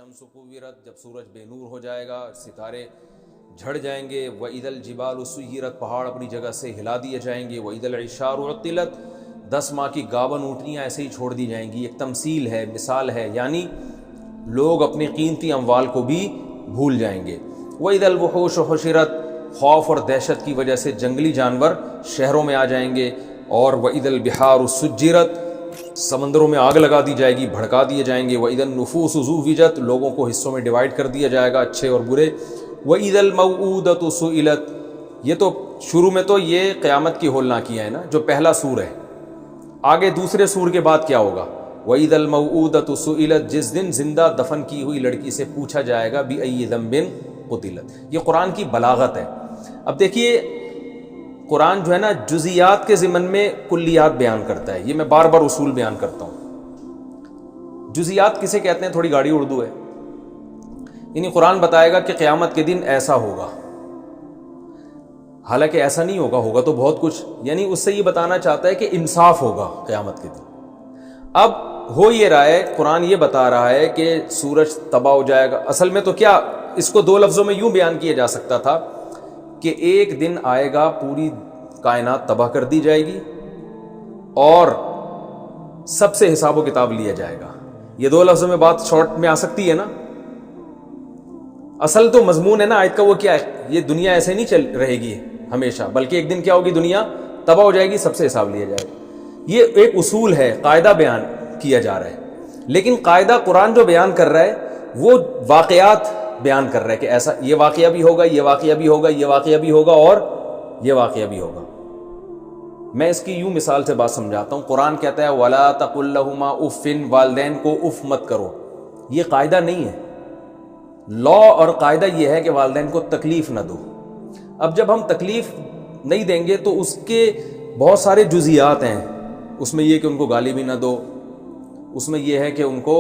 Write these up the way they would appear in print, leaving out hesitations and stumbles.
الشمس کوورت، جب سورج بے نور ہو جائے گا، ستارے جھڑ جائیں گے، وَإِذَا الْجِبَالُ سُيِّرَتْ، پہاڑ اپنی جگہ سے ہلا دیے جائیں گے، وَإِذَا الْعِشَارُ عُطِّلَتْ، 10 ماہ کی گاون اونٹنیاں ایسے ہی چھوڑ دی جائیں گی۔ ایک تمثیل ہے، مثال ہے، یعنی لوگ اپنے قیمتی اموال کو بھی بھول جائیں گے۔ وَإِذَا الْوُحُوشُ حُشِرَتْ، خوف اور دہشت کی وجہ سے جنگلی جانور شہروں میں آ جائیں گے۔ اور وَإِذَا الْبِحَارُ سُجِّرَتْ، سمندروں میں آگ لگا دی جائے گی، بھڑکا دیے جائیں گے۔ وَإِذَا النُّفُوسُ زُوِّجَتْ، لوگوں کو حصوں میں ڈیوائیڈ کر دیا جائے گا، اچھے اور برے۔ وَإِذَا الْمَوْءُودَةُ سُئِلَتْ، یہ تو شروع میں تو یہ قیامت کی ہولناکیاں ہیں نا، جو پہلا سور ہے۔ آگے دوسرے سور کے بعد کیا ہوگا؟ وَإِذَا الْمَوْءُودَةُ سُئِلَتْ، جس دن زندہ دفن کی ہوئی لڑکی سے پوچھا جائے گا بِأَيِّ ذَنبٍ قُتِلَتْ۔ یہ قرآن کی بلاغت ہے۔ اب دیکھیے قرآن جو ہے نا جزیات کے ضمن میں کلیات بیان کرتا ہے، یہ میں بار بار اصول بیان کرتا ہوں۔ جزیات کسے کہتے ہیں؟ تھوڑی گاڑی اردو ہے، یعنی قرآن بتائے گا کہ قیامت کے دن ایسا ہوگا، حالانکہ ایسا نہیں ہوگا، ہوگا تو بہت کچھ، یعنی اس سے یہ بتانا چاہتا ہے کہ انصاف ہوگا قیامت کے دن۔ اب ہو یہ رہا ہے، قرآن یہ بتا رہا ہے کہ سورج تباہ ہو جائے گا۔ اصل میں تو کیا اس کو 2 لفظوں میں یوں بیان کیا جا سکتا تھا کہ ایک دن آئے گا پوری کائنات تباہ کر دی جائے گی اور سب سے حساب و کتاب لیا جائے گا۔ یہ 2 لفظوں میں بات شارٹ میں آ سکتی ہے نا؟ اصل تو مضمون ہے نا آیت کا، وہ کیا ہے؟ یہ دنیا ایسے نہیں چل رہے گی ہمیشہ، بلکہ ایک دن کیا ہوگی؟ دنیا تباہ ہو جائے گی، سب سے حساب لیا جائے گا۔ یہ ایک اصول ہے، قاعدہ بیان کیا جا رہا ہے، لیکن قاعدہ قرآن جو بیان کر رہا ہے وہ واقعات بیان کر رہا ہے کہ ایسا یہ واقعہ بھی ہوگا، یہ واقعہ بھی ہوگا، یہ واقعہ بھی ہوگا اور یہ واقعہ بھی ہوگا۔ میں اس کی یوں مثال سے بات سمجھاتا ہوں۔ قرآن کہتا ہے وَلَا تَقُل لَّهُمَا اُفٍّ، والدین کو اف مت کرو۔ یہ قاعدہ نہیں ہے، لا اور قاعدہ یہ ہے کہ والدین کو تکلیف نہ دو۔ اب جب ہم تکلیف نہیں دیں گے تو اس کے بہت سارے جزیات ہیں، اس میں یہ کہ ان کو گالی بھی نہ دو، اس میں یہ ہے کہ ان کو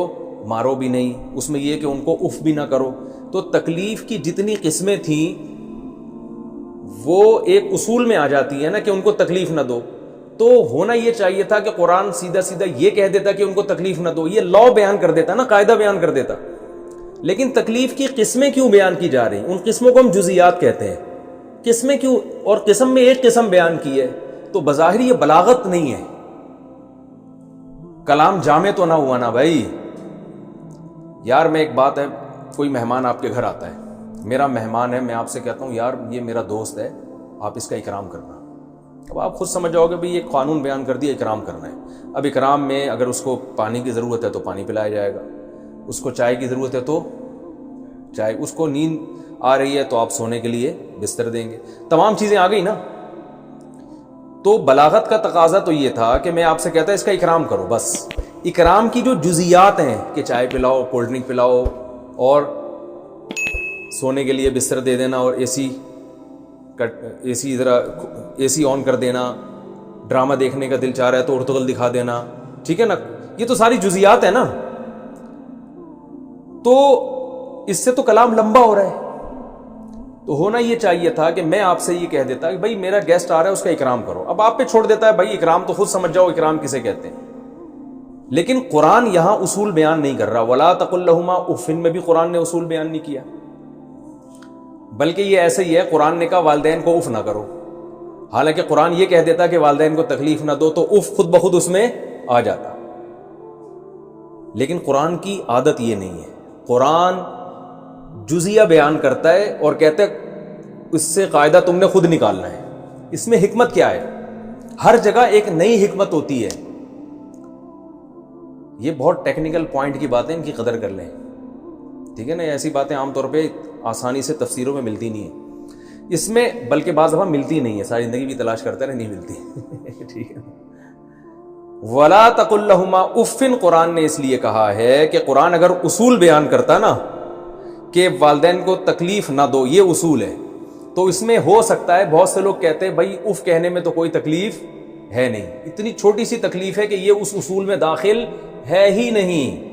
مارو بھی نہیں، اس میں یہ کہ ان کو اف بھی نہ کرو۔ تو تکلیف کی جتنی قسمیں تھیں وہ ایک اصول میں آ جاتی ہے نا کہ ان کو تکلیف نہ دو۔ تو ہونا یہ چاہیے تھا کہ قرآن سیدھا سیدھا یہ کہہ دیتا کہ ان کو تکلیف نہ دو، یہ لا بیان کر دیتا نا، قاعدہ بیان کر دیتا۔ لیکن تکلیف کی قسمیں کیوں بیان کی جا رہی؟ ان قسموں کو ہم جزیات کہتے ہیں۔ قسمیں کیوں؟ اور قسم میں ایک قسم بیان کی ہے، تو بظاہر یہ بلاغت نہیں ہے، کلام جامع تو نہ ہوا نا بھائی۔ یار میں ایک بات ہے، کوئی مہمان آپ کے گھر آتا ہے، میرا مہمان ہے، میں آپ سے کہتا ہوں یار یہ میرا دوست ہے، آپ اس کا اکرام کرنا۔ اب آپ خود سمجھ جاؤ گے بھائی یہ قانون بیان کر دیا، اکرام کرنا ہے۔ اب اکرام میں اگر اس کو پانی کی ضرورت ہے تو پانی پلایا جائے گا، اس کو چائے کی ضرورت ہے تو چائے، اس کو نیند آ رہی ہے تو آپ سونے کے لیے بستر دیں گے، تمام چیزیں آ گئی نا۔ تو بلاغت کا تقاضا تو یہ تھا کہ میں آپ سے کہتا اس کا اکرام کرو، بس۔ اکرام کی جو جزیات ہیں کہ چائے پلاؤ، کولڈ ڈرنک پلاؤ اور سونے کے لیے بستر دے دینا اور اے سی آن کر دینا، ڈرامہ دیکھنے کا دل چاہ رہا ہے تو ارطغرل دکھا دینا، ٹھیک ہے نا، یہ تو ساری جزیات ہیں نا۔ تو اس سے تو کلام لمبا ہو رہا ہے۔ تو ہونا یہ چاہیے تھا کہ میں آپ سے یہ کہہ دیتا کہ بھائی میرا گیسٹ آ رہا ہے اس کا اکرام کرو۔ اب آپ پہ چھوڑ دیتا ہے بھائی اکرام تو خود سمجھ جاؤ اکرام کسے کہتے ہیں۔ لیکن قرآن یہاں اصول بیان نہیں کر رہا، وَلَا تَقُل لَّهُمَا اُفٍّ میں بھی قرآن نے اصول بیان نہیں کیا، بلکہ یہ ایسے ہی ہے، قرآن نے کہا والدین کو اف نہ کرو، حالانکہ قرآن یہ کہہ دیتا کہ والدین کو تکلیف نہ دو، تو اف خود بخود اس میں آ جاتا۔ لیکن قرآن کی عادت یہ نہیں ہے، قرآن جزیہ بیان کرتا ہے اور کہتا ہے اس سے قاعدہ تم نے خود نکالنا ہے۔ اس میں حکمت کیا ہے؟ ہر جگہ ایک نئی حکمت ہوتی ہے۔ یہ بہت ٹیکنیکل پوائنٹ کی باتیں، ان کی قدر کر لیں، ٹھیک ہے نا۔ ایسی باتیں عام طور پہ آسانی سے تفسیروں میں ملتی نہیں ہیں، اس میں بلکہ بعض دفعہ ملتی نہیں ہے، ساری زندگی بھی تلاش کرتے رہے، نہیں ملتی، ٹھیک ہے۔ وَلَا تَقُل لَّهُمَا اُفٍّ قرآن نے اس لیے کہا ہے کہ قرآن اگر اصول بیان کرتا نا کہ والدین کو تکلیف نہ دو، یہ اصول ہے، تو اس میں ہو سکتا ہے بہت سے لوگ کہتے ہیں بھائی اف کہنے میں تو کوئی تکلیف ہے نہیں، اتنی چھوٹی سی تکلیف ہے کہ یہ اس اصول میں داخل ہے ہی نہیں۔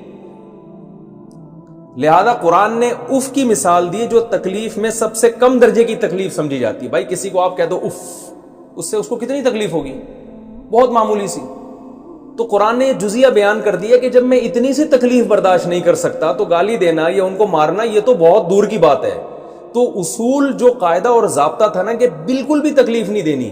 لہذا قرآن نے اف کی مثال دی جو تکلیف میں سب سے کم درجے کی تکلیف سمجھی جاتی ہے۔ بھائی کسی کو آپ کہہ دو اف، اس سے اس کو کتنی تکلیف ہوگی؟ بہت معمولی سی۔ تو قرآن نے جزیہ بیان کر دیا کہ جب میں اتنی سی تکلیف برداشت نہیں کر سکتا تو گالی دینا یا ان کو مارنا یہ تو بہت دور کی بات ہے. تو اصول جو قاعدہ اور ضابطہ تھا نا کہ بالکل بھی تکلیف نہیں دینی,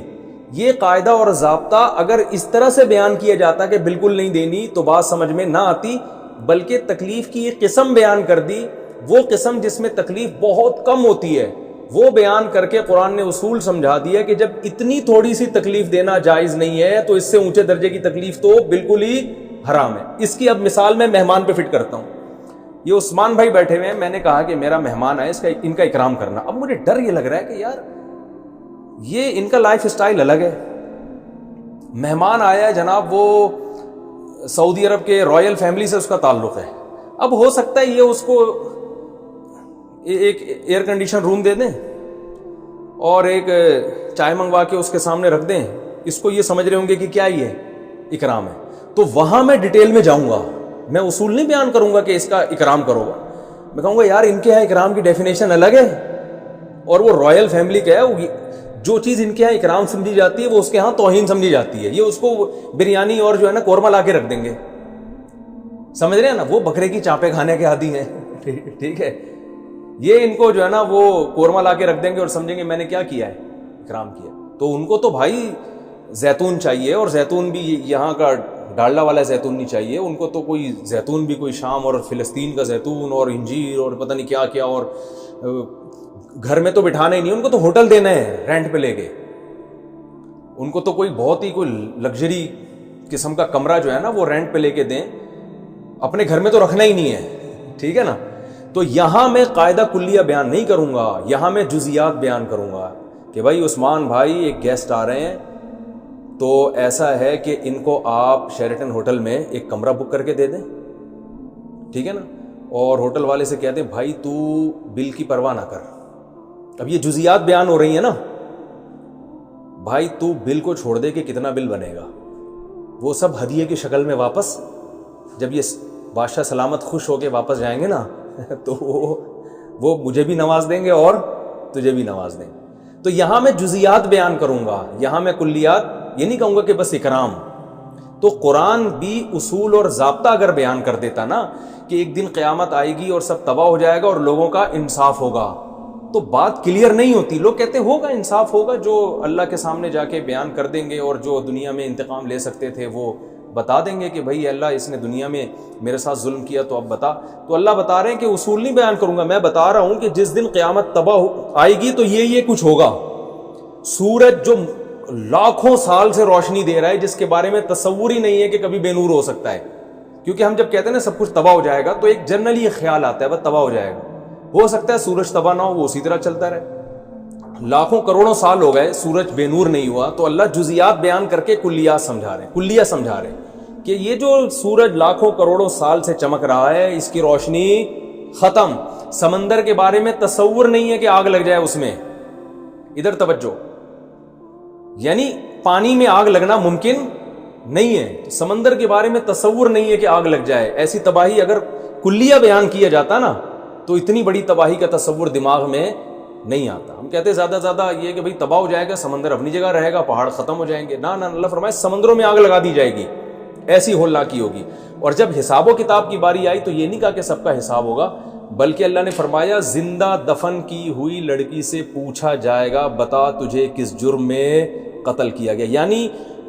یہ قاعدہ اور ضابطہ اگر اس طرح سے بیان کیا جاتا کہ بالکل نہیں دینی تو بات سمجھ میں نہ آتی, بلکہ تکلیف کی ایک قسم بیان کر دی, وہ قسم جس میں تکلیف بہت کم ہوتی ہے وہ بیان کر کے قرآن نے اصول سمجھا دیا کہ جب اتنی تھوڑی سی تکلیف دینا جائز نہیں ہے تو اس سے اونچے درجے کی تکلیف تو بالکل ہی حرام ہے. اس کی اب مثال میں مہمان پہ فٹ کرتا ہوں. یہ عثمان بھائی بیٹھے ہوئے ہیں, میں نے کہا کہ میرا مہمان ہے, ان کا اکرام کرنا. اب مجھے ڈر یہ لگ رہا ہے کہ یار یہ ان کا لائف سٹائل الگ ہے. مہمان آیا ہے جناب, وہ سعودی عرب کے رائل فیملی سے اس کا تعلق ہے. اب ہو سکتا ہے یہ اس کو ایک ایئر کنڈیشن روم دے دیں اور ایک چائے منگوا کے اس کے سامنے رکھ دیں, اس کو یہ سمجھ رہے ہوں گے کہ کیا یہ اکرام ہے. تو وہاں میں ڈیٹیل میں جاؤں گا, میں اصول نہیں بیان کروں گا کہ اس کا اکرام کرو گا, میں کہوں گا یار ان کے یہاں اکرام کی ڈیفینیشن الگ ہے اور وہ رائل فیملی کا ہے. جو چیز ان کے یہاں اکرام سمجھی جاتی ہے وہ اس کے ہاں توہین سمجھی جاتی ہے. یہ اس کو بریانی اور جو ہے نا قورمہ لا کے رکھ دیں گے, سمجھ رہے ہیں نا, وہ بکرے کی چانپیں کھانے کے عادی ہیں, ٹھیک ہے. یہ ان کو جو ہے نا وہ قورمہ لا کے رکھ دیں گے اور سمجھیں گے میں نے کیا کیا ہے, اکرام کیا. تو ان کو تو بھائی زیتون چاہیے, اور زیتون بھی یہاں کا ڈالڈا والا زیتون نہیں چاہیے ان کو, تو کوئی زیتون بھی کوئی شام اور فلسطین کا زیتون اور انجیر اور پتہ نہیں کیا کیا, اور گھر میں تو بٹھانا ہی نہیں, ان کو تو ہوٹل دینا ہے رینٹ پہ لے کے. ان کو تو کوئی بہت ہی کوئی لگژری قسم کا کمرہ جو ہے نا وہ رینٹ پہ لے کے دیں, اپنے گھر میں تو رکھنا ہی نہیں ہے, ٹھیک ہے نا. تو یہاں میں قاعدہ کلیہ بیان نہیں کروں گا, یہاں میں جزیات بیان کروں گا کہ بھائی عثمان بھائی ایک گیسٹ آ رہے ہیں تو ایسا ہے کہ ان کو آپ شیرٹن ہوٹل میں ایک کمرہ بک کر کے دے دیں, ٹھیک ہے نا, اور ہوٹل والے سے کہتے ہیں بھائی تو بل کی پرواہ نہ کر. اب یہ جزیات بیان ہو رہی ہیں نا, بھائی تو بل کو چھوڑ دے کہ کتنا بل بنے گا, وہ سب ہدیے کی شکل میں واپس, جب یہ بادشاہ سلامت خوش ہو کے واپس جائیں گے نا تو وہ مجھے بھی نواز دیں گے اور تجھے بھی نواز دیں گے. تو یہاں میں جزیات بیان کروں گا, یہاں میں کلیات یہ نہیں کہوں گا کہ بس اکرام. تو قرآن بھی اصول اور ضابطہ اگر بیان کر دیتا نا کہ ایک دن قیامت آئے گی اور سب تباہ ہو جائے گا اور لوگوں کا انصاف ہوگا, تو بات کلیئر نہیں ہوتی. لوگ کہتے ہوگا انصاف ہوگا, جو اللہ کے سامنے جا کے بیان کر دیں گے اور جو دنیا میں انتقام لے سکتے تھے وہ بتا دیں گے کہ بھائی اللہ اس نے دنیا میں میرے ساتھ ظلم کیا تو اب بتا. تو اللہ بتا رہے ہیں کہ اصول نہیں بیان کروں گا, میں بتا رہا ہوں کہ جس دن قیامت تباہ آئے گی تو یہ کچھ ہوگا. سورج جو لاکھوں سال سے روشنی دے رہا ہے, جس کے بارے میں تصور ہی نہیں ہے کہ کبھی بے نور ہو سکتا ہے, کیونکہ ہم جب کہتے ہیں نا سب کچھ تباہ ہو جائے گا تو ایک جنرلی یہ خیال آتا ہے بس تباہ ہو جائے گا. ہو سکتا ہے سورج تباہ نہ ہو, وہ اسی طرح چلتا رہے. لاکھوں کروڑوں سال ہو گئے سورج بے نور نہیں ہوا, تو اللہ جزیات بیان کر کے کلیات سمجھا رہے ہیں, کلیہ سمجھا رہے ہیں کہ یہ جو سورج لاکھوں کروڑوں سال سے چمک رہا ہے اس کی روشنی ختم. سمندر کے بارے میں تصور نہیں ہے کہ آگ لگ جائے اس میں, ادھر توجہ, یعنی پانی میں آگ لگنا ممکن نہیں ہے. سمندر کے بارے میں تصور نہیں ہے کہ آگ لگ جائے. ایسی تباہی اگر کلیہ بیان کیا جاتا نا تو اتنی بڑی تباہی کا تصور دماغ میں نہیں آتا. ہم کہتے ہیں زیادہ زیادہ یہ کہ بھئی تباہ ہو جائے گا, سمندر اپنی جگہ رہے گا, پہاڑ ختم ہو جائیں گے. نہ اللہ فرمائے سمندروں میں آگ لگا دی جائے گی, ایسی ہولناکی ہوگی. اور جب حساب و کتاب کی باری آئی تو یہ نہیں کہا کہ سب کا حساب ہوگا, بلکہ اللہ نے فرمایا زندہ دفن کی ہوئی لڑکی سے پوچھا جائے گا بتا تجھے کس جرم میں قتل کیا گیا. یعنی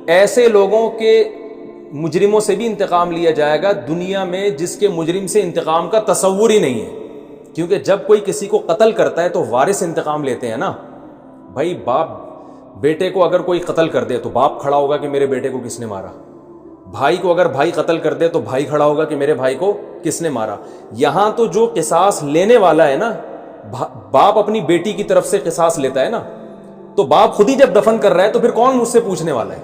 ایسے لوگوں کے مجرموں سے بھی انتقام لیا جائے گا دنیا میں جس کے مجرم سے انتقام کا تصور ہی نہیں ہے. کیونکہ جب کوئی کسی کو قتل کرتا ہے تو وارث انتقام لیتے ہیں نا. بھائی باپ بیٹے کو اگر کوئی قتل کر دے تو باپ کھڑا ہوگا کہ میرے بیٹے کو کس نے مارا. بھائی کو اگر بھائی قتل کر دے تو بھائی کھڑا ہوگا کہ میرے بھائی کو کس نے مارا. یہاں تو جو قصاص لینے والا ہے نا, باپ اپنی بیٹی کی طرف سے قصاص لیتا ہے نا, تو باپ خود ہی جب دفن کر رہا ہے تو پھر کون مجھ سے پوچھنے والا ہے.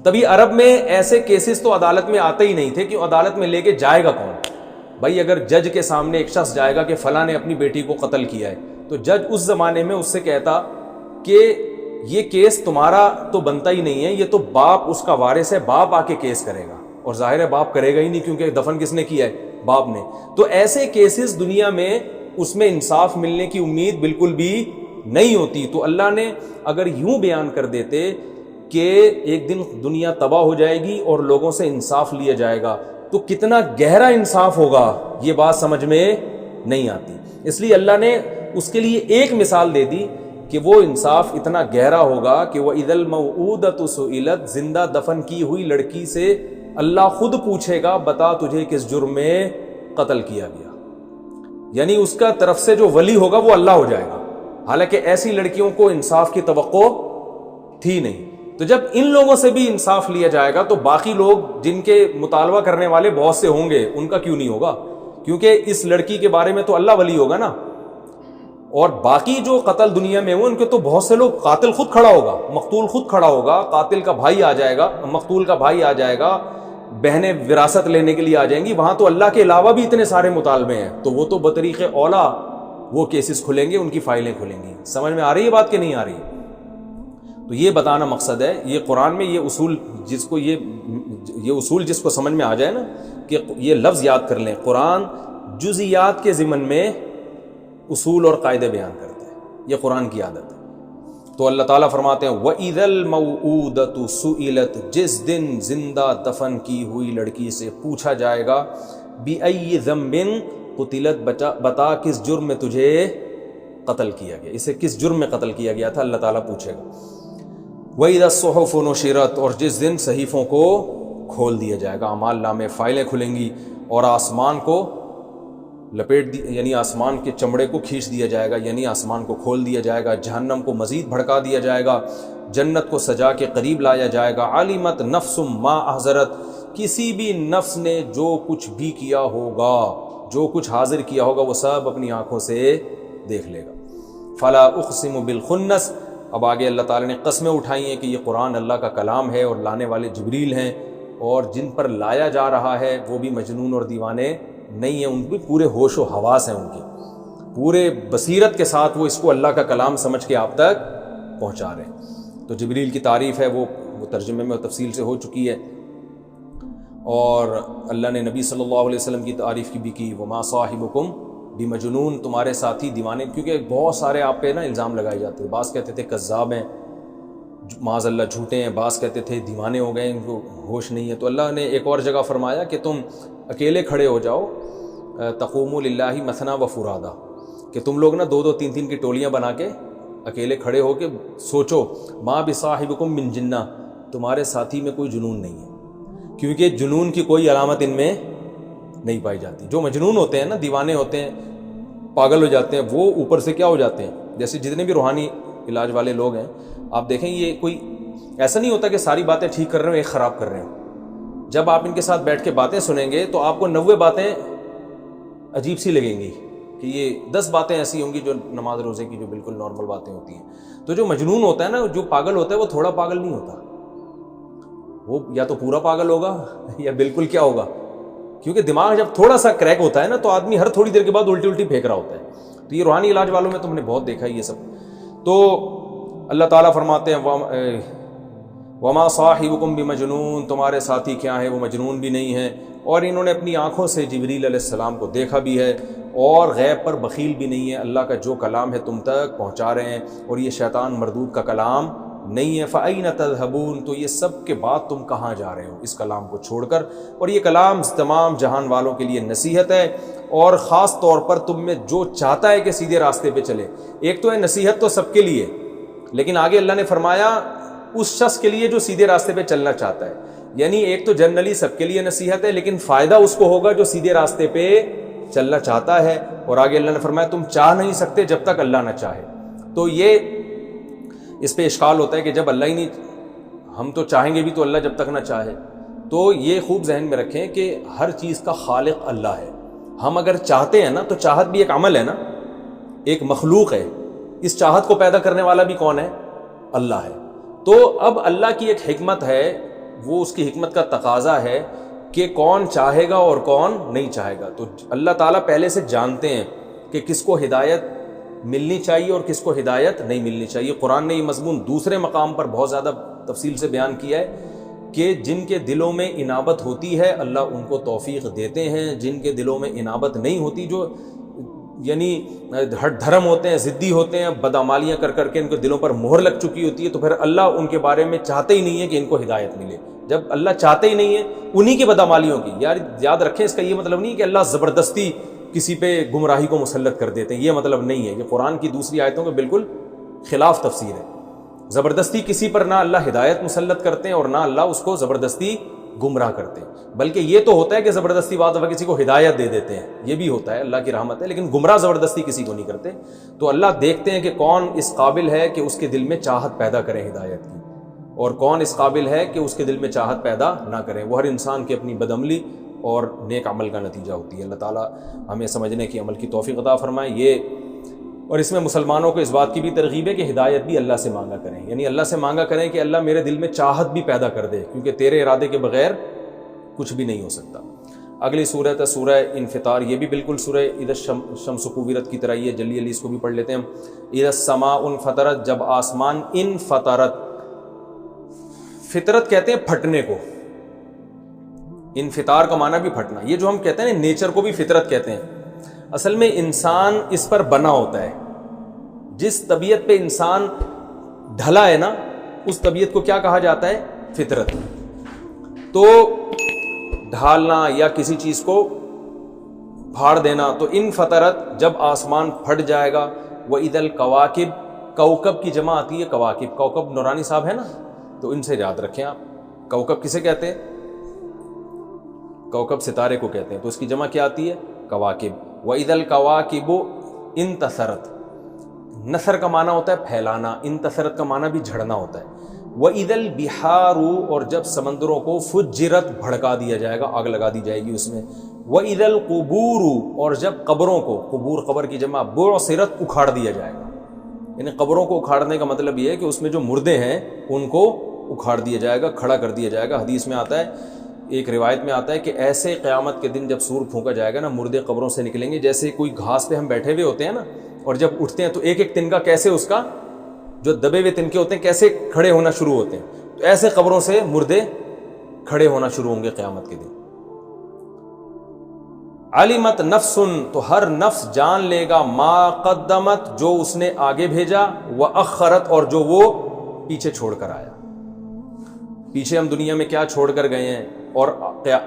تبھی عرب میں ایسے کیسز تو عدالت میں آتے ہی نہیں تھے, کہ عدالت میں لے کے جائے گا کون. بھائی اگر جج کے سامنے ایک شخص جائے گا کہ فلاں نے اپنی بیٹی کو قتل کیا ہے, تو جج اس زمانے میں اس سے کہتا کہ یہ کیس تمہارا تو بنتا ہی نہیں ہے, یہ تو باپ اس کا وارث ہے, باپ آ کے کیس کرے گا. اور ظاہر ہے باپ کرے گا ہی نہیں, کیونکہ دفن کس نے کیا ہے, باپ نے. تو ایسے کیسز دنیا میں اس میں انصاف ملنے کی امید بالکل بھی نہیں ہوتی. تو اللہ نے اگر یوں بیان کر دیتے کہ ایک دن دنیا تباہ ہو جائے گی اور لوگوں سے انصاف لیا جائے گا، تو کتنا گہرا انصاف ہوگا یہ بات سمجھ میں نہیں آتی. اس لیے اللہ نے اس کے لیے ایک مثال دے دی کہ وہ انصاف اتنا گہرا ہوگا کہ وَإِذَا الْمَوْءُودَةُ سُئِلَتْ، زندہ دفن کی ہوئی لڑکی سے اللہ خود پوچھے گا بتا تجھے کس جرم میں قتل کیا گیا. یعنی اس کا طرف سے جو ولی ہوگا وہ اللہ ہو جائے گا، حالانکہ ایسی لڑکیوں کو انصاف کی توقع تھی نہیں. تو جب ان لوگوں سے بھی انصاف لیا جائے گا تو باقی لوگ جن کے مطالبہ کرنے والے بہت سے ہوں گے ان کا کیوں نہیں ہوگا؟ کیونکہ اس لڑکی کے بارے میں تو اللہ ولی ہوگا نا. اور باقی جو قتل دنیا میں ہوئے ان کے تو بہت سے لوگ، قاتل خود کھڑا ہوگا، مقتول خود کھڑا ہوگا، قاتل کا بھائی آ جائے گا، مقتول کا بھائی آ جائے گا، بہنیں وراثت لینے کے لیے آ جائیں گی. وہاں تو اللہ کے علاوہ بھی اتنے سارے مطالبے ہیں، تو وہ تو بطریق اولا وہ کیسز کھلیں گے، ان کی فائلیں کھلیں گی. سمجھ میں آ رہی ہے بات کہ نہیں آ رہی؟ تو یہ بتانا مقصد ہے. یہ قرآن میں یہ اصول جس کو سمجھ میں آ جائے نا، کہ یہ لفظ یاد کر لیں، قرآن جزیات کے ضمن میں اصول اور قاعدے بیان کرتے ہیں، یہ قرآن کی عادت ہے. تو اللہ تعالیٰ فرماتے ہیں وَإِذَا الْمَوْءُودَةُ سُئِلَتْ، جس دن زندہ دفن کی ہوئی لڑکی سے پوچھا جائے گا بِأَيِّ ذَنبٍ قُتِلَتْ، بتا کس جرم میں تجھے قتل کیا گیا، اسے کس جرم میں قتل کیا گیا تھا، اللہ تعالیٰ پوچھے گا. وَإِذَا الصُّحُفُ نُشِرَتْ، اور جس دن صحیفوں کو کھول دیا جائے گا، اعمال نامے، فائلیں کھلیں گی، اور آسمان کو یعنی آسمان کے چمڑے کو کھینچ دیا جائے گا، یعنی آسمان کو کھول دیا جائے گا، جہنم کو مزید بھڑکا دیا جائے گا، جنت کو سجا کے قریب لایا جائے گا. عَلِمَتْ نَفْسٌ مَا أَحْضَرَتْ، کسی بھی نفس نے جو کچھ بھی کیا ہوگا، جو کچھ حاضر کیا ہوگا وہ سب اپنی آنکھوں سے دیکھ لے گا. فَلَا أُقْسِمُ بِالْخُنَّسِ، اب آگے اللہ تعالیٰ نے قسمیں اٹھائی ہیں کہ یہ قرآن اللہ کا کلام ہے اور لانے والے جبریل ہیں، اور جن پر لایا جا رہا ہے وہ بھی مجنون اور دیوانے نہیں ہیں، ان بھی پورے ہوش و حواس ہیں، ان کے پورے بصیرت کے ساتھ وہ اس کو اللہ کا کلام سمجھ کے آپ تک پہنچا رہے ہیں. تو جبریل کی تعریف ہے وہ ترجمے میں تفصیل سے ہو چکی ہے، اور اللہ نے نبی صلی اللہ علیہ وسلم کی تعریف بھی کی، وَمَا صَاحِبُكُمْ بِمَجْنُونَ، تمہارے ساتھی دیوانے، کیونکہ بہت سارے آپ پہ نا الزام لگائے جاتے ہیں. بعض کہتے تھے کذاب ہیں، معاذ اللہ جھوٹے ہیں، بعض کہتے تھے دیوانے ہو گئے، ان کو ہوش نہیں ہے. تو اللہ نے ایک اور جگہ فرمایا کہ تم اکیلے کھڑے ہو جاؤ، تقوموا للہ مثنی و فرادا، کہ تم لوگ نا دو دو تین تین کی ٹولیاں بنا کے اکیلے کھڑے ہو کے سوچو، ما بصاحبکم من جنہ، تمہارے ساتھی میں کوئی جنون نہیں ہے، کیونکہ جنون کی کوئی علامت ان میں نہیں پائی جاتی. جو مجنون ہوتے ہیں نا، دیوانے ہوتے ہیں، پاگل ہو جاتے ہیں، وہ اوپر سے کیا ہو جاتے ہیں، جیسے جتنے بھی روحانی علاج والے لوگ ہیں آپ دیکھیں، یہ کوئی ایسا نہیں ہوتا کہ ساری باتیں ٹھیک کر رہے ہو ایک خراب کر رہے ہو. جب آپ ان کے ساتھ بیٹھ کے باتیں سنیں گے تو آپ کو 90 باتیں عجیب سی لگیں گی، کہ یہ 10 باتیں ایسی ہوں گی جو نماز روزے کی جو بالکل نارمل باتیں ہوتی ہیں. تو جو مجنون ہوتا ہے نا، جو پاگل ہوتا ہے، وہ تھوڑا پاگل نہیں ہوتا، وہ یا تو پورا پاگل ہوگا یا بالکل کیا ہوگا، کیونکہ دماغ جب تھوڑا سا کریک ہوتا ہے نا تو آدمی ہر تھوڑی دیر کے بعد الٹی پھینک رہا ہوتا ہے. تو یہ روحانی علاج والوں میں تم نے بہت دیکھا ہے یہ سب. تو اللہ تعالیٰ فرماتے ہیں وما صاحبکم بمجنون، تمہارے ساتھی کیا ہیں، وہ مجنون بھی نہیں ہیں، اور انہوں نے اپنی آنکھوں سے جبریل علیہ السلام کو دیکھا بھی ہے، اور غیب پر بخیل بھی نہیں ہے. اللہ کا جو کلام ہے تم تک پہنچا رہے ہیں، اور یہ شیطان مردود کا کلام نہیں ہے. فَأَيْنَ تَذْهَبُونَ، تو یہ سب کے بعد تم کہاں جا رہے ہو اس کلام کو چھوڑ کر. اور یہ کلام تمام جہان والوں کے لیے نصیحت ہے، اور خاص طور پر تم میں جو چاہتا ہے کہ سیدھے راستے پہ چلے. ایک تو ہے نصیحت تو سب کے لیے، لیکن آگے اللہ نے فرمایا اس شخص کے لیے جو سیدھے راستے پہ چلنا چاہتا ہے. یعنی ایک تو جنرلی سب کے لیے نصیحت ہے، لیکن فائدہ اس کو ہوگا جو سیدھے راستے پہ چلنا چاہتا ہے. اور آگے اللہ نے فرمایا تم چاہ نہیں سکتے جب تک اللہ نہ چاہے. تو یہ اس پہ اشکال ہوتا ہے کہ جب اللہ ہی نہیں، ہم تو چاہیں گے بھی تو اللہ جب تک نہ چاہے. تو یہ خوب ذہن میں رکھیں کہ ہر چیز کا خالق اللہ ہے. ہم اگر چاہتے ہیں نا تو چاہت بھی ایک عمل ہے نا، ایک مخلوق ہے. اس چاہت کو پیدا کرنے والا بھی کون ہے؟ اللہ ہے. تو اب اللہ کی ایک حکمت ہے، وہ اس کی حکمت کا تقاضا ہے کہ کون چاہے گا اور کون نہیں چاہے گا. تو اللہ تعالیٰ پہلے سے جانتے ہیں کہ کس کو ہدایت ملنی چاہیے اور کس کو ہدایت نہیں ملنی چاہیے. قرآن نے یہ مضمون دوسرے مقام پر بہت زیادہ تفصیل سے بیان کیا ہے کہ جن کے دلوں میں انابت ہوتی ہے اللہ ان کو توفیق دیتے ہیں، جن کے دلوں میں انابت نہیں ہوتی، جو یعنی ہٹ دھرم ہوتے ہیں، ضدی ہوتے ہیں، بدعمالیاں کر کر کے ان کے دلوں پر مہر لگ چکی ہوتی ہے، تو پھر اللہ ان کے بارے میں چاہتے ہی نہیں ہے کہ ان کو ہدایت ملے۔ جب اللہ چاہتے ہی نہیں ہے انہی کی بدعمالیوں کی، یاد رکھیں اس کا یہ مطلب نہیں ہے کہ اللہ زبردستی کسی پہ گمراہی کو مسلط کر دیتے ہیں، یہ مطلب نہیں ہے۔ یہ قرآن کی دوسری آیتوں کے بالکل خلاف تفسیر ہے۔ زبردستی کسی پر نہ اللہ ہدایت مسلط کرتے ہیں اور نہ اللہ اس کو زبردستی گمراہ کرتے ہیں، بلکہ یہ تو ہوتا ہے کہ زبردستی بعض دفعہ کسی کو ہدایت دے دیتے ہیں، یہ بھی ہوتا ہے، اللہ کی رحمت ہے، لیکن گمراہ زبردستی کسی کو نہیں کرتے۔ تو اللہ دیکھتے ہیں کہ کون اس قابل ہے کہ اس کے دل میں چاہت پیدا کرے ہدایت کی، اور کون اس قابل ہے کہ اس کے دل میں چاہت پیدا نہ کریں۔ وہ ہر انسان کی اپنی بدعملی اور نیک عمل کا نتیجہ ہوتی ہے۔ اللہ تعالیٰ ہمیں سمجھنے کی عمل کی توفیق عطا فرمائے۔ یہ اور اس میں مسلمانوں کو اس بات کی بھی ترغیب ہے کہ ہدایت بھی اللہ سے مانگا کریں، یعنی اللہ سے مانگا کریں کہ اللہ میرے دل میں چاہت بھی پیدا کر دے، کیونکہ تیرے ارادے کے بغیر کچھ بھی نہیں ہو سکتا۔ اگلی صورت ہے سورہ انفطار، یہ بھی بالکل سورہ اذا الشمس کوورت کی طرح ہی ہے، جلدی جلدی اس کو بھی پڑھ لیتے ہیں ہم۔ اذا السماء انفطرت، جب آسمان انفطرت، فطرت کہتے ہیں پھٹنے کو، انفطار کا معنی بھی پھٹنا۔ یہ جو ہم کہتے ہیں نیچر کو بھی فطرت کہتے ہیں، اصل میں انسان اس پر بنا ہوتا ہے۔ جس طبیعت پہ انسان ڈھلا ہے نا، اس طبیعت کو کیا کہا جاتا ہے؟ فطرت۔ تو ڈھالنا یا کسی چیز کو پھاڑ دینا، تو انفطرت جب آسمان پھٹ جائے گا۔ وَإِذَا الْكَوَاكِبُ، کوكب کی جمع آتی ہے کواکب، کوكب نورانی صاحب ہے نا، تو ان سے یاد رکھیں آپ، کوكب کسے کہتے ہیں؟ کوكب ستارے کو کہتے ہیں، تو اس کی جمع کیا آتی ہے؟ کواکب۔ وَإِذَا الْكَوَاكِبُ انتثرت، نثر کا معنی ہوتا ہے پھیلانا، انتثرت کا معنی بھی جھڑنا ہوتا ہے۔ وَإِذَا الْبِحَارُ، اور جب سمندروں کو فُجِّرَت، بھڑکا دیا جائے گا، آگ لگا دی جائے گی اس میں۔ وَإِذَا الْقُبُورُ، اور جب قبروں کو، قبور قبر کی جمع، بُعْثِرَت، اکھاڑ دیا جائے گا۔ یعنی قبروں کو اکھاڑنے کا مطلب یہ ہے کہ اس میں جو مردے ہیں ان کو اکھاڑ دیا جائے گا، کھڑا کر دیا جائے گا۔ حدیث میں آتا ہے، ایک روایت میں آتا ہے کہ ایسے قیامت کے دن جب سور پھونکا جائے گا نا، مردے قبروں سے نکلیں گے، جیسے کوئی گھاس پہ ہم بیٹھے ہوئے ہوتے ہیں نا، اور جب اٹھتے ہیں تو ایک ایک تنکا کیسے اس کا جو دبے ہوئے تنکے ہوتے ہیں کیسے کھڑے ہونا شروع ہوتے ہیں، تو ایسے قبروں سے مردے کھڑے ہونا شروع ہوں گے قیامت کے دن۔ علمت نفس، تو ہر نفس جان لے گا، ما قدمت، جو اس نے آگے بھیجا، وأخرت، اور جو وہ پیچھے چھوڑ کر آیا۔ پیچھے ہم دنیا میں کیا چھوڑ کر گئے ہیں اور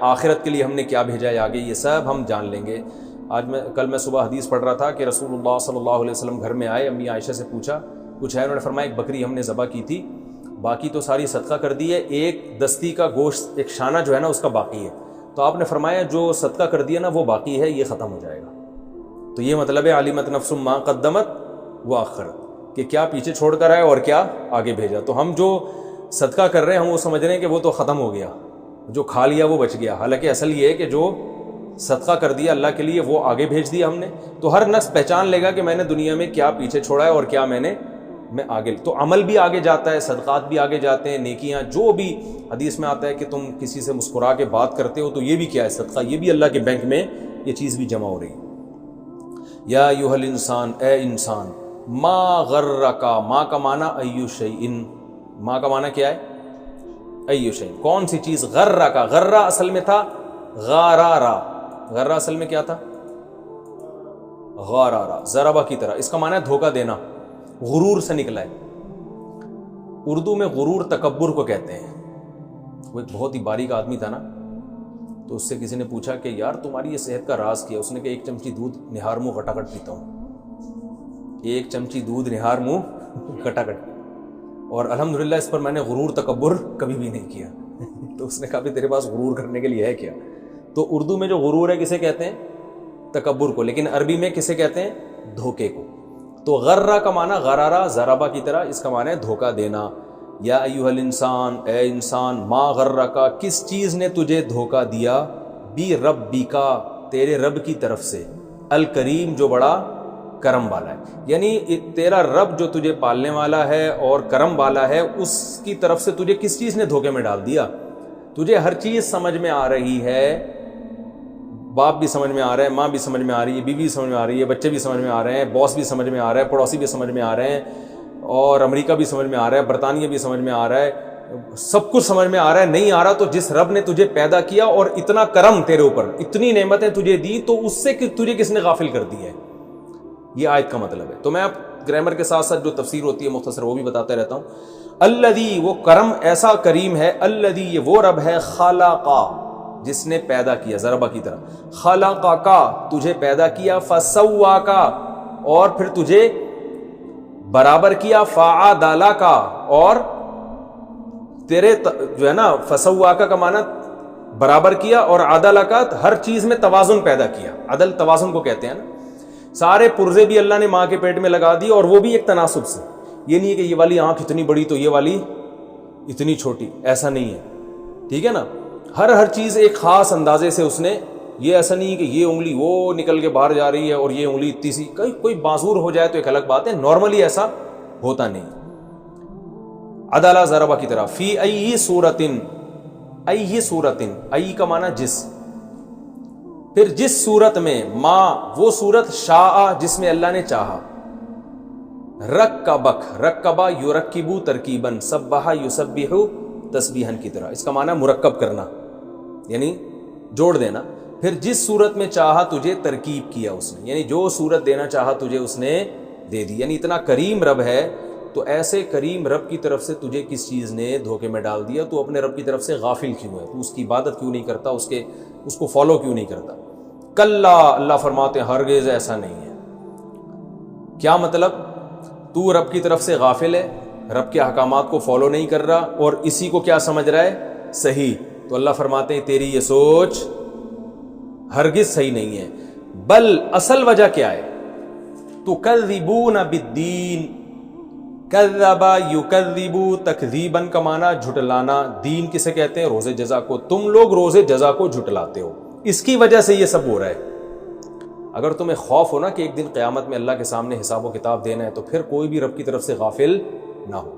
آخرت کے لیے ہم نے کیا بھیجا ہے آگے، یہ سب ہم جان لیں گے۔ کل میں صبح حدیث پڑھ رہا تھا کہ رسول اللہ صلی اللہ علیہ وسلم گھر میں آئے، امی عائشہ سے پوچھا کچھ ہے، انہوں نے فرمایا ایک بکری ہم نے ذبح کی تھی، باقی تو ساری صدقہ کر دی ہے، ایک دستی کا گوشت، ایک شانہ جو ہے نا اس کا باقی ہے، تو آپ نے فرمایا جو صدقہ کر دیا نا وہ باقی ہے، یہ ختم ہو جائے گا۔ تو یہ مطلب ہے علمت نفس ما قدمت وأخرت، کہ کیا پیچھے چھوڑ کر آئے اور کیا آگے بھیجا۔ تو ہم جو صدقہ کر رہے ہیں ہم وہ سمجھ رہے ہیں کہ وہ تو ختم ہو گیا، جو کھا لیا وہ بچ گیا، حالانکہ اصل یہ ہے کہ جو صدقہ کر دیا اللہ کے لیے وہ آگے بھیج دیا ہم نے۔ تو ہر نفس پہچان لے گا کہ میں نے دنیا میں کیا پیچھے چھوڑا ہے اور کیا میں آگے، تو عمل بھی آگے جاتا ہے، صدقات بھی آگے جاتے ہیں، نیکیاں جو بھی حدیث میں آتا ہے کہ تم کسی سے مسکرا کے بات کرتے ہو تو یہ بھی کیا ہے؟ صدقہ، یہ بھی اللہ کے بینک میں یہ چیز بھی جمع ہو رہی ہے۔ یا ایھا الانسان، اے انسان، ما غرک، ما کا معنی ایو شیء، ما کا معنی کیا ہے؟ ایو شیء، کون سی چیز؟ غرک، غرہ اصل میں تھا غارارا، غرہ اصل میں کیا تھا؟ غارارا، ضربہ کی طرح، اس کا معنی ہے دھوکہ دینا، غرور سے نکلا ہے۔ اردو میں غرور تکبر کو کہتے ہیں۔ وہ ایک بہت ہی باریک آدمی تھا نا، تو اس سے کسی نے پوچھا کہ یار تمہاری یہ صحت کا راز کیا؟ اس نے کہا ایک چمچی دودھ نہار منہ گھٹا-گھٹ پیتا ہوں، ایک چمچی دودھ نہار منہ گھٹا-گھٹ، اور الحمدللہ اس پر میں نے غرور تکبر کبھی بھی نہیں کیا۔ تو اس نے کہا بھی تیرے پاس غرور کرنے کے لیے ہے کیا؟ تو اردو میں جو غرور ہے کسے کہتے ہیں؟ تکبر کو، لیکن عربی میں کسے کہتے ہیں؟ دھوکے کو۔ تو غرہ کا معنی غرارہ، ضربہ کی طرح، اس کا معنی ہے دھوکہ دینا۔ یا ایھا الانسان، اے انسان، ما غرک، کس چیز نے تجھے دھوکہ دیا؟ بی ربک، تیرے رب کی طرف سے، الکریم، جو بڑا کرم والا ہے، یعنی تیرا رب جو تجھے پالنے والا ہے اور کرم والا ہے، اس کی طرف سے تجھے کس چیز نے دھوکے میں ڈال دیا؟ تجھے ہر چیز سمجھ میں آ رہی ہے، باپ بھی سمجھ میں آ رہا ہے، ماں بھی سمجھ میں آ رہی ہے، بیوی بھی سمجھ میں آ رہی ہے، بچے بھی سمجھ میں آ رہے ہیں، باس بھی سمجھ میں آ رہا ہے، پڑوسی بھی سمجھ میں آ رہے ہیں، اور امریکہ بھی سمجھ میں آ رہا ہے، برطانیہ بھی سمجھ میں آ رہا ہے، سب کچھ سمجھ میں آ رہا ہے۔ نہیں آ رہا تو جس رب نے تجھے پیدا کیا اور اتنا کرم تیرے اوپر، اتنی نعمتیں تجھے دی، تو اس سے تجھے کس نے غافل کر دی ہے؟ یہ آیت کا مطلب ہے. تو میں اب گرامر کے ساتھ ساتھ جو تفسیر ہوتی ہے مختصر وہ بھی بتاتے رہتا ہوں. الذی وہ کرم ایسا کریم ہے, الذی یہ وہ رب ہے, خلقا جس نے پیدا کیا, ضربہ کی طرح, خلقا تجھے پیدا کیا, فسواکا اور پھر تجھے برابر کیا, فعدلکا اور تیرے جو ہے نا فسواکا کا معنی برابر کیا, اور عدلکا ہر چیز میں توازن پیدا کیا. عدل توازن کو کہتے ہیں نا. سارے پرزے بھی اللہ نے ماں کے پیٹ میں لگا دی, اور وہ بھی ایک تناسب سے. یہ نہیں ہے کہ یہ والی آنکھ اتنی بڑی تو یہ والی اتنی چھوٹی, ایسا نہیں ہے, ٹھیک ہے نا. ہر چیز ایک خاص اندازے سے اس نے, یہ ایسا نہیں ہے کہ یہ انگلی وہ نکل کے باہر جا رہی ہے اور یہ انگلی اتنی سی, کوئی معذور ہو جائے تو ایک الگ بات ہے, نارملی ایسا ہوتا نہیں. عدالہ ضربہ کی طرح, فی ای صورتن, ای صورتن, ای کا معنی جس, پھر جس صورت میں, ما وہ صورت, شاء جس میں اللہ نے چاہا, رکبک, رکبا یرکبو ترکیبن, سبح یسبح تسبیحن کی طرح. اس کا معنی مرکب کرنا یعنی جوڑ دینا. پھر جس صورت میں چاہا تجھے ترکیب کیا اس نے, یعنی جو صورت دینا چاہا تجھے اس نے دے دی. یعنی اتنا کریم رب ہے, تو ایسے کریم رب کی طرف سے تجھے کس چیز نے دھوکے میں ڈال دیا؟ تو اپنے رب کی طرف سے غافل کیوں ہے؟ تو اس کی عبادت کیوں نہیں کرتا؟ اس کو فالو کیوں نہیں کرتا؟ کلا, اللہ فرماتے ہیں ہرگز ایسا نہیں ہے. کیا مطلب؟ تو رب کی طرف سے غافل ہے, رب کے احکامات کو فالو نہیں کر رہا, اور اسی کو کیا سمجھ رہا ہے صحیح. تو اللہ فرماتے ہیں تیری یہ سوچ ہرگز صحیح نہیں ہے. بل اصل وجہ کیا ہے؟ تکذبون بالدین, کذب یکذب تکذیبا کا معنی جھٹلانا, دین کسے کہتے ہیں؟ روز جزا کو. تم لوگ روز جزا کو جھٹلاتے ہو, اس کی وجہ سے یہ سب ہو رہا ہے. اگر تمہیں خوف ہو نا کہ ایک دن قیامت میں اللہ کے سامنے حساب و کتاب دینا ہے, تو پھر کوئی بھی رب کی طرف سے غافل نہ ہو.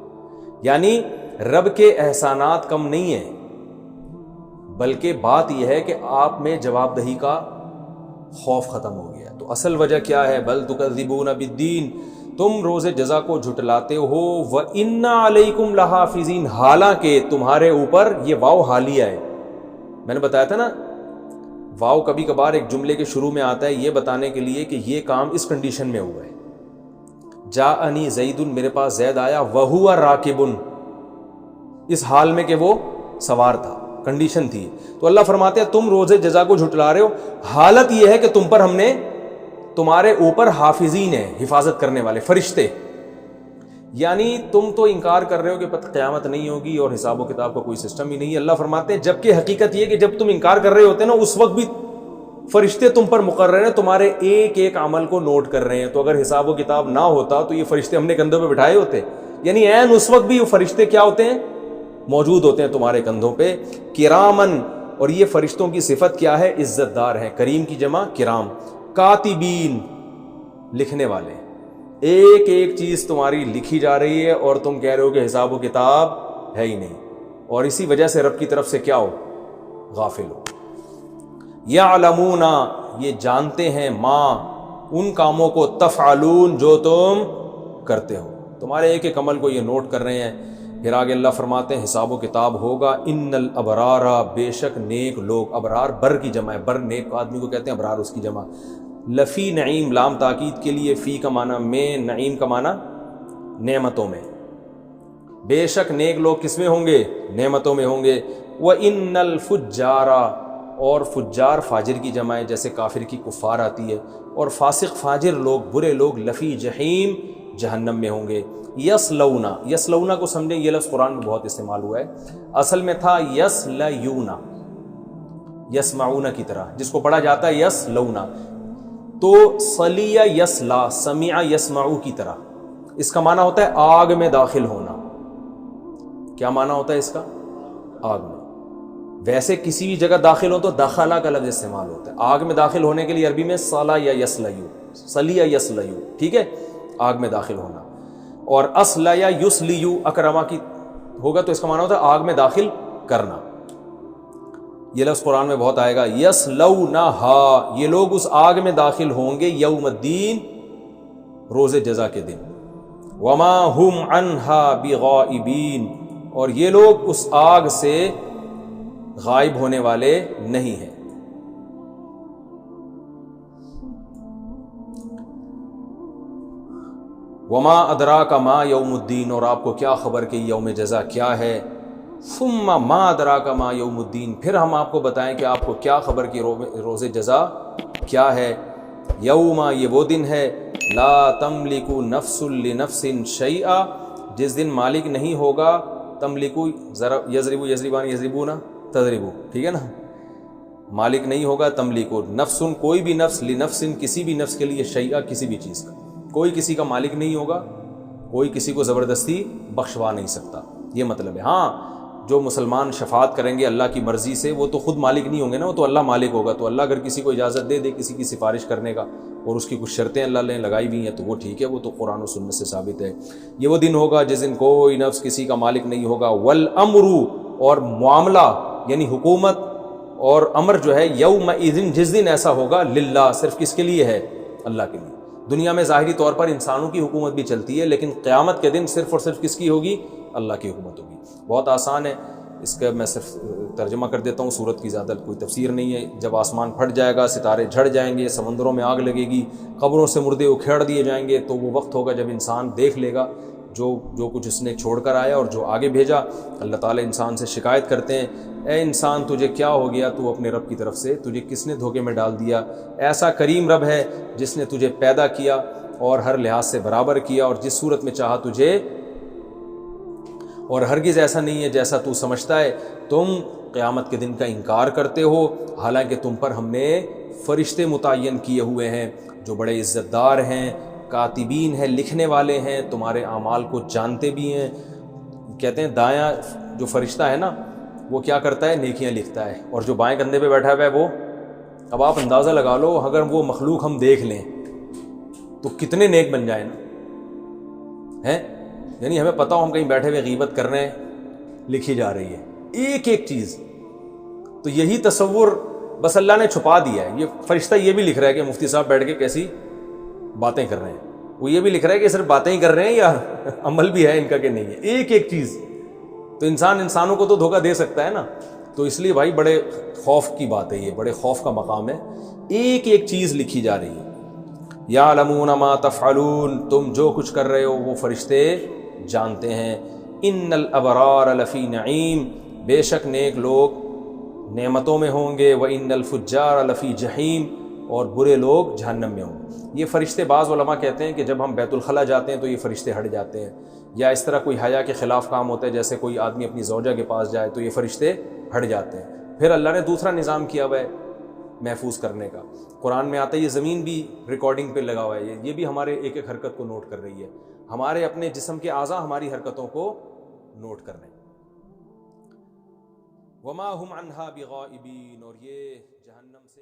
یعنی رب کے احسانات کم نہیں ہیں, بلکہ بات یہ ہے کہ آپ میں جواب دہی کا خوف ختم ہو گیا. تو اصل وجہ کیا ہے؟ بل تکذبون بالدین, تم روز جزا کو جھٹلاتے ہو. وَإِنَّ عَلَيْكُمْ لَحَافِظِينَ, حالانکہ تمہارے اوپر, یہ واو حالیہ ہے. میں نے بتایا تھا نا, واو کبھی کبھار ایک جملے کے شروع میں آتا ہے یہ بتانے کے لیے کہ یہ کام اس کنڈیشن میں ہوا ہے. جاءنی زید, میرے پاس زید آیا, وَهُوَ رَاكِبٌ, اس حال میں کہ وہ سوار تھا, کنڈیشن تھی. تو اللہ فرماتے ہیں تم روز جزا کو جھٹلا رہے ہو, حالت یہ ہے کہ تم پر ہم نے, تمہارے اوپر حافظین ہیں, حفاظت کرنے والے فرشتے. یعنی تم تو انکار کر رہے ہو کہ پتہ قیامت نہیں ہوگی اور حساب و کتاب کا کوئی سسٹم ہی نہیں ہے. اللہ فرماتے ہیں جبکہ حقیقت یہ کہ جب تم انکار کر رہے ہوتے ہیں نا, اس وقت بھی فرشتے تم پر مقرر ہیں, تمہارے ایک ایک عمل کو نوٹ کر رہے ہیں. تو اگر حساب و کتاب نہ ہوتا تو یہ فرشتے ہم نے کندھوں پہ بٹھائے ہوتے. یعنی عین اس وقت بھی یہ فرشتے کیا ہوتے ہیں؟ موجود ہوتے ہیں تمہارے کندھوں پہ. کرامن, اور یہ فرشتوں کی صفت کیا ہے؟ عزت دار ہیں. کریم کی جمع کرام. کاتبین, لکھنے والے. ایک ایک چیز تمہاری لکھی جا رہی ہے اور تم کہہ رہے ہو کہ حساب و کتاب ہے ہی نہیں, اور اسی وجہ سے رب کی طرف سے کیا ہو؟ غافل ہو. یعلمون, یہ جانتے ہیں, ما ان کاموں کو, تفعلون جو تم کرتے ہو, تمہارے ایک ایک عمل کو یہ نوٹ کر رہے ہیں. پھر آگے اللہ فرماتے ہیں حساب و کتاب ہوگا. ان الابرار, بے شک نیک لوگ, ابرار بر کی جمع ہے, بر نیک آدمی کو کہتے ہیں, ابرار اس کی جمع. لفی نعیم, لام تاکید کے لیے, فی کا معنی میں, نعیم کا معنی نعمتوں میں. بے شک نیک لوگ کس میں ہوں گے؟ نعمتوں میں ہوں گے. وَإِنَّ الْفُجَّارَ, اور فجار فاجر کی جمع ہے, جیسے کافر کی کفار آتی ہے, اور فاسق فاجر لوگ, برے لوگ, لفی جہیم, جہنم میں ہوں گے. یسلونا, یسلونا کو سمجھیں, یہ لفظ قرآن میں بہت استعمال ہوا ہے, اصل میں تھا یسلیونا, یسمعون کی طرح, جس کو پڑھا جاتا ہے یسلونا. تو صلیہ یسلا, سمیع یسمعو کی طرح. اس کا معنی ہوتا ہے آگ میں داخل ہونا. کیا معنی ہوتا ہے اس کا؟ آگ میں. ویسے کسی بھی جگہ داخل ہو تو دخلا کا لفظ استعمال ہوتا ہے. آگ میں داخل ہونے کے لیے عربی میں صلا یا یسلیو, صلیہ یسلیو, ٹھیک ہے, آگ میں داخل ہونا. اور اصلا یا یسلیو, اکرما کی ہوگا تو اس کا معنی ہوتا ہے آگ میں داخل کرنا. یہ لفظ قرآن میں بہت آئے گا. یسلونہا, یہ لوگ اس آگ میں داخل ہوں گے, یوم الدین, روز جزا کے دن. وما ہم عنہا بغائبین, اور یہ لوگ اس آگ سے غائب ہونے والے نہیں ہیں. وما ادراک ما یوم الدین، اور آپ کو کیا خبر کہ یوم جزا کیا ہے. ثم ما ادراک ما یوم الدین، پھر ہم آپ کو بتائیں کہ آپ کو کیا خبر کہ روز جزا کیا ہے. یوم، یہ وہ دن ہے، لا تملک نفس لنفس شیئا، جس دن مالک نہیں ہوگا، تملکو یضربو یضربان یضربون تضربو، ٹھیک ہے نا، مالک نہیں ہوگا تملکو نفس، کوئی بھی نفس، لنفس کسی بھی نفس کے لیے، شیئا کسی بھی چیز کا، کوئی کسی کا مالک نہیں ہوگا، کوئی کسی کو زبردستی بخشوا نہیں سکتا، یہ مطلب ہے. ہاں جو مسلمان شفاعت کریں گے اللہ کی مرضی سے، وہ تو خود مالک نہیں ہوں گے نا، وہ تو اللہ مالک ہوگا. تو اللہ اگر کسی کو اجازت دے کسی کی سفارش کرنے کا، اور اس کی کچھ شرطیں اللہ نے لگائی ہوئی ہیں، تو وہ ٹھیک ہے، وہ تو قرآن و سنت سے ثابت ہے. یہ وہ دن ہوگا جس دن کوئی نفس کسی کا مالک نہیں ہوگا. والامر، اور معاملہ یعنی حکومت اور امر جو ہے، یومئذ، جس دن ایسا ہوگا، للہ، صرف کس کے لیے ہے؟ اللہ کے لیے. دنیا میں ظاہری طور پر انسانوں کی حکومت بھی چلتی ہے، لیکن قیامت کے دن صرف اور صرف کس کی ہوگی؟ اللہ کی حکومت ہوگی. بہت آسان ہے، اس کا میں صرف ترجمہ کر دیتا ہوں، سورت کی زیادہ کوئی تفسیر نہیں ہے. جب آسمان پھٹ جائے گا، ستارے جھڑ جائیں گے، سمندروں میں آگ لگے گی، قبروں سے مردے اکھیڑ دیے جائیں گے، تو وہ وقت ہوگا جب انسان دیکھ لے گا جو کچھ اس نے چھوڑ کر آیا اور جو آگے بھیجا. اللہ تعالیٰ انسان سے شکایت کرتے ہیں، اے انسان تجھے کیا ہو گیا؟ تو اپنے رب کی طرف سے تجھے کس نے دھوکے میں ڈال دیا؟ ایسا کریم رب ہے جس نے تجھے پیدا کیا اور ہر لحاظ سے برابر کیا، اور جس صورت میں چاہا تجھے، اور ہرگز ایسا نہیں ہے جیسا تو سمجھتا ہے. تم قیامت کے دن کا انکار کرتے ہو، حالانکہ تم پر ہم نے فرشتے متعین کیے ہوئے ہیں جو بڑے عزت دار ہیں، کاتبین ہیں، لکھنے والے ہیں، تمہارے اعمال کو جانتے بھی ہیں. کہتے ہیں دایاں جو فرشتہ ہے نا، وہ کیا کرتا ہے؟ نیکیاں لکھتا ہے، اور جو بائیں کندھے پہ بیٹھا ہوا ہے وہ، اب آپ اندازہ لگا لو، اگر وہ مخلوق ہم دیکھ لیں تو کتنے نیک بن جائیں نا، ہیں؟ یعنی ہمیں پتہ ہو ہم کہیں بیٹھے ہوئے غیبت کر رہے ہیں، لکھی جا رہی ہے ایک ایک چیز. تو یہی تصور بس اللہ نے چھپا دیا ہے. یہ فرشتہ یہ بھی لکھ رہا ہے کہ مفتی صاحب بیٹھ کے کیسی باتیں کر رہے ہیں، وہ یہ بھی لکھ رہا ہے کہ صرف باتیں ہی کر رہے ہیں یا عمل بھی ہے ان کا کہ نہیں ہے، ایک ایک چیز. تو انسانوں کو تو دھوکہ دے سکتا ہے نا. تو اس لیے بھائی بڑے خوف کی بات ہے، یہ بڑے خوف کا مقام ہے، ایک ایک چیز لکھی جا رہی ہے. یعلمون ما تفعلون، تم جو کچھ کر رہے ہو وہ فرشتے جانتے ہیں. ان الابرار لفی نعیم، بے شک نیک لوگ نعمتوں میں ہوں گے. وان الفجار لفی جحیم، اور برے لوگ جہنم میں ہوں گے. یہ فرشتے، بعض علماء کہتے ہیں کہ جب ہم بیت الخلا جاتے ہیں تو یہ فرشتے ہٹ جاتے ہیں، یا اس طرح کوئی حیا کے خلاف کام ہوتا ہے، جیسے کوئی آدمی اپنی زوجہ کے پاس جائے تو یہ فرشتے ہٹ جاتے ہیں. پھر اللہ نے دوسرا نظام کیا ہوا ہے محفوظ کرنے کا. قرآن میں آتا ہے، یہ زمین بھی ریکارڈنگ پہ لگا ہوا ہے، یہ بھی ہمارے ایک ایک حرکت کو نوٹ کر رہی ہے، ہمارے اپنے جسم کے اعضاء ہماری حرکتوں کو نوٹ کر رہے ہیں. وما ہم عنہا بغائبین، اور یہ جہنم سے